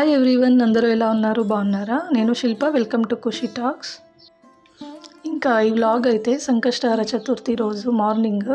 Hi everyone, అందరూ ఎలా ఉన్నారు? బాగున్నారా? నేను Shilpa. Welcome to Khushi talks. ఇంకా ఈ వ్లాగ్ అయితే సంకష్టహర చతుర్థి రోజు మార్నింగ్.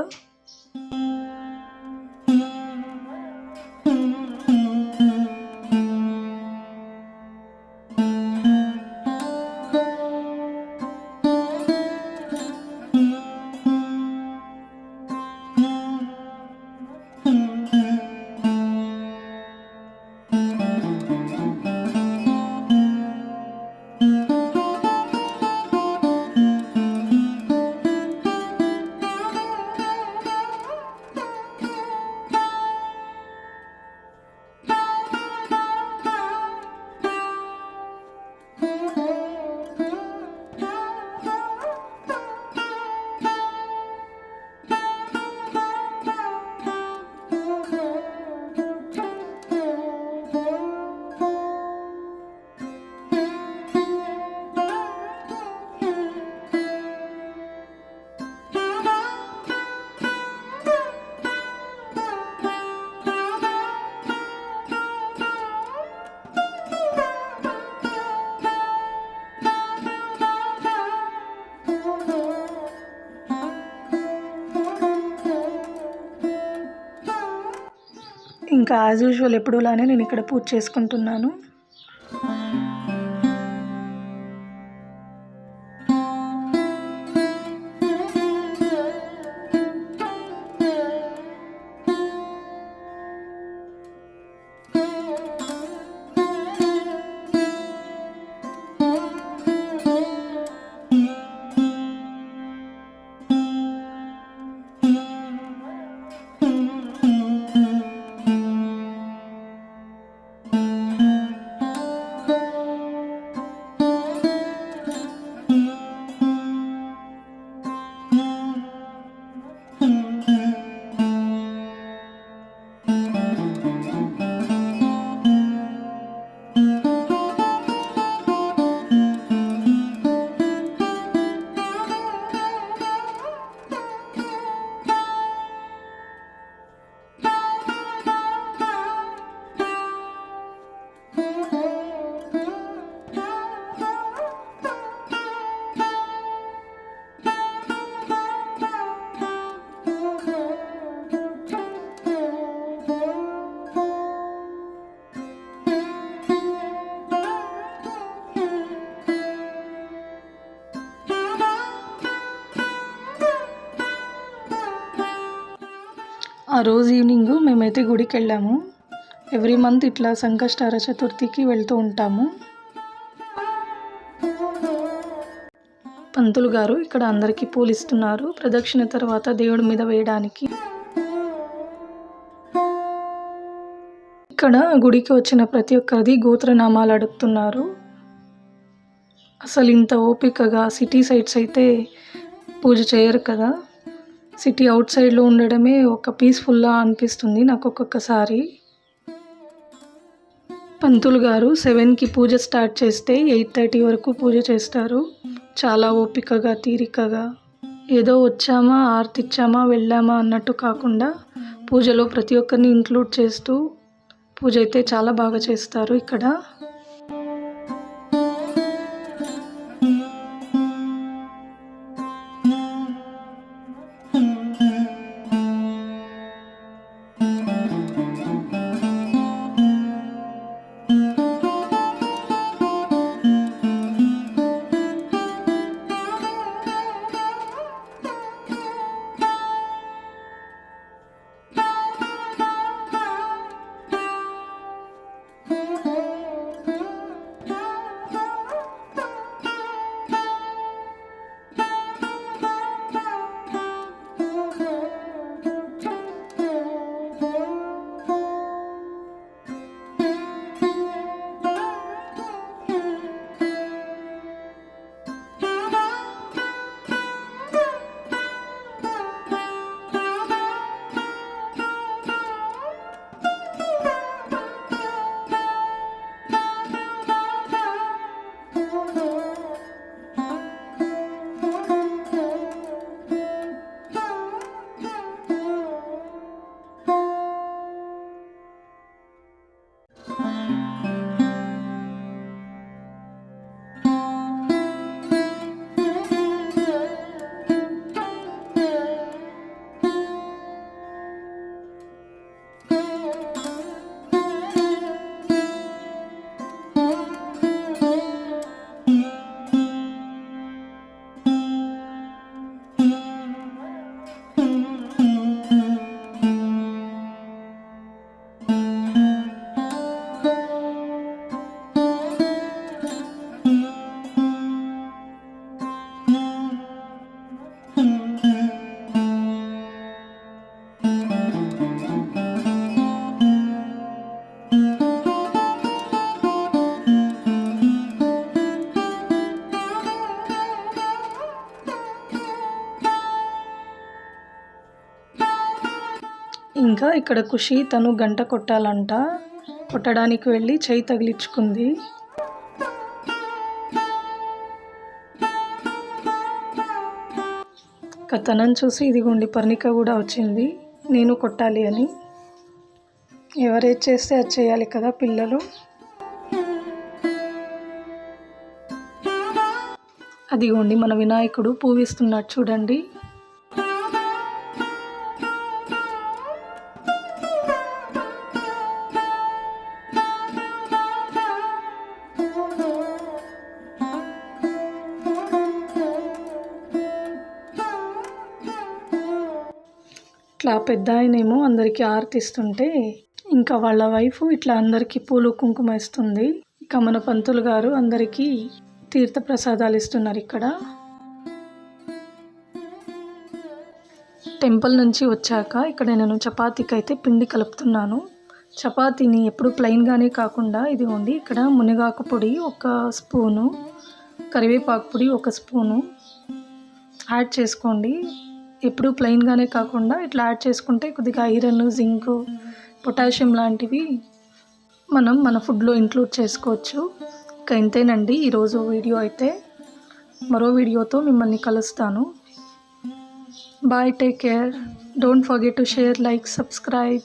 ఇంకా యాజ్ యూజువల్ ఎప్పుడులానే నేను ఇక్కడ పూజ చేసుకుంటున్నాను. ఆ రోజు ఈవినింగ్ మేమైతే గుడికి వెళ్ళాము. ఎవ్రీ మంత్ ఇట్లా సంకష్టహర చతుర్థికి వెళ్తూ ఉంటాము. పంతులు గారు ఇక్కడ అందరికీ పూలు ఇస్తున్నారు, ప్రదక్షిణ తర్వాత దేవుడి మీద వేయడానికి. ఇక్కడ గుడికి వచ్చిన ప్రతి ఒక్కరిది గోత్రనామాలు అడుగుతున్నారు. అసలు ఇంత ఓపికగా సిటీ సైడ్స్ అయితే పూజ చేయరు కదా. సిటీ అవుట్ సైడ్లో ఉండడమే ఒక పీస్ఫుల్గా అనిపిస్తుంది నాకు ఒక్కొక్కసారి. పంతులు గారు 7కి పూజ స్టార్ట్ చేస్తే 8:30 వరకు పూజ చేస్తారు. చాలా ఓపికగా, తీరికగా, ఏదో వచ్చామా, ఆర్తిచ్చామా, వెళ్ళామా అన్నట్టు కాకుండా పూజలో ప్రతి ఒక్కరిని ఇంక్లూడ్ చేస్తూ పూజ అయితే చాలా బాగా చేస్తారు ఇక్కడ. ఇంకా ఇక్కడ ఖుషి తను గంట కొట్టాలంట, కొట్టడానికి వెళ్ళి చెయ్యి తగిలించుకుంది. తనని చూసి ఇదిగోండి పర్ణిక కూడా వచ్చింది నేను కొట్టాలి అని. ఎవరేది చేస్తే అది చేయాలి కదా పిల్లలు. అదిగోండి మన వినాయకుడు పూవిస్తున్నాడు చూడండి. ఇట్లా పెద్ద ఆయనేమో అందరికీ ఆర్తిస్తుంటే ఇంకా వాళ్ళ వైఫ్ ఇట్లా అందరికీ పూలు కుంకుమ ఇస్తుంది. ఇక మన పంతులు గారు అందరికీ తీర్థ ప్రసాదాలు ఇస్తున్నారు. ఇక్కడ టెంపుల్ నుంచి వచ్చాక ఇక్కడ నేను చపాతీకి అయితే పిండి కలుపుతున్నాను. చపాతీని ఎప్పుడు ప్లెయిన్గానే కాకుండా ఇదిగోండి ఇక్కడ మునగాకు పొడి 1 స్పూను, కరివేపాకు పొడి 1 స్పూను యాడ్ చేసుకోండి. ఎప్పుడు ప్లెయిన్గానే కాకుండా ఇట్లా యాడ్ చేసుకుంటే కొద్దిగా ఐరన్, జింక్, పొటాషియం లాంటివి మనం మన ఫుడ్లో ఇంక్లూడ్ చేసుకోవచ్చు. ఇంకా ఇంతేనండి ఈరోజు వీడియో అయితే. మరో వీడియోతో మిమ్మల్ని కలుస్తాను. Bye, take care. Don't forget to share, like, subscribe.